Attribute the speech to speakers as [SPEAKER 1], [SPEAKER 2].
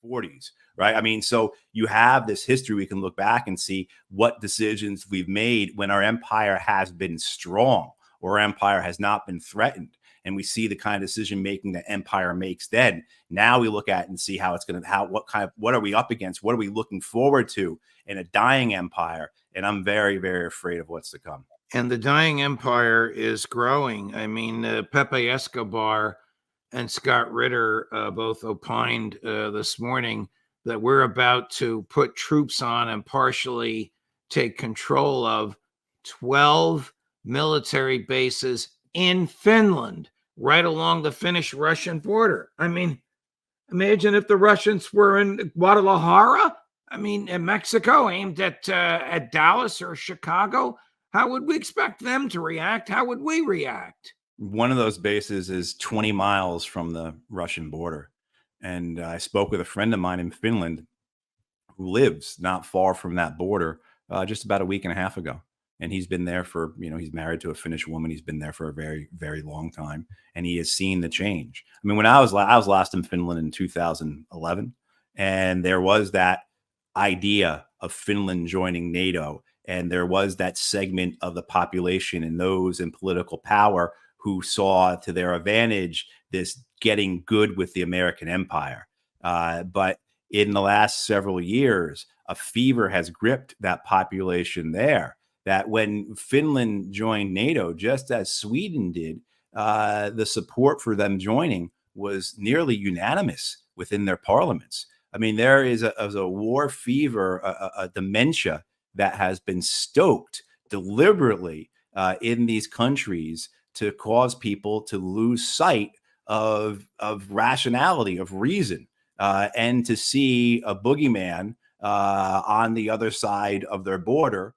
[SPEAKER 1] 40s, right? I mean, so you have this history. We can look back and see what decisions we've made when our empire has been strong or our empire has not been threatened. And we see the kind of decision making that empire makes then. Now we look at it and see how it's going to, what are we up against? What are we looking forward to in a dying empire? And I'm very, very afraid of what's to come.
[SPEAKER 2] And the dying empire is growing. I mean, Pepe Escobar and Scott Ritter both opined this morning that we're about to put troops on and partially take control of 12 military bases in Finland, right along the Finnish-Russian border. I mean, imagine if the Russians were in Guadalajara, in Mexico, aimed at Dallas or Chicago. How would we expect them to react? How would we react?
[SPEAKER 1] One of those bases is 20 miles from the Russian border. And I spoke with a friend of mine in Finland who lives not far from that border just about a week and a half ago. And he's been there for, he's married to a Finnish woman. He's been there for a very, very long time. And he has seen the change. I mean, when I was last in Finland in 2011, and there was that idea of Finland joining NATO. And there was that segment of the population and those in political power who saw to their advantage this getting good with the American empire. But in the last several years, a fever has gripped that population there, that when Finland joined NATO, just as Sweden did, the support for them joining was nearly unanimous within their parliaments. I mean, there is a war fever, a dementia that has been stoked deliberately in these countries to cause people to lose sight of rationality, of reason, and to see a boogeyman on the other side of their border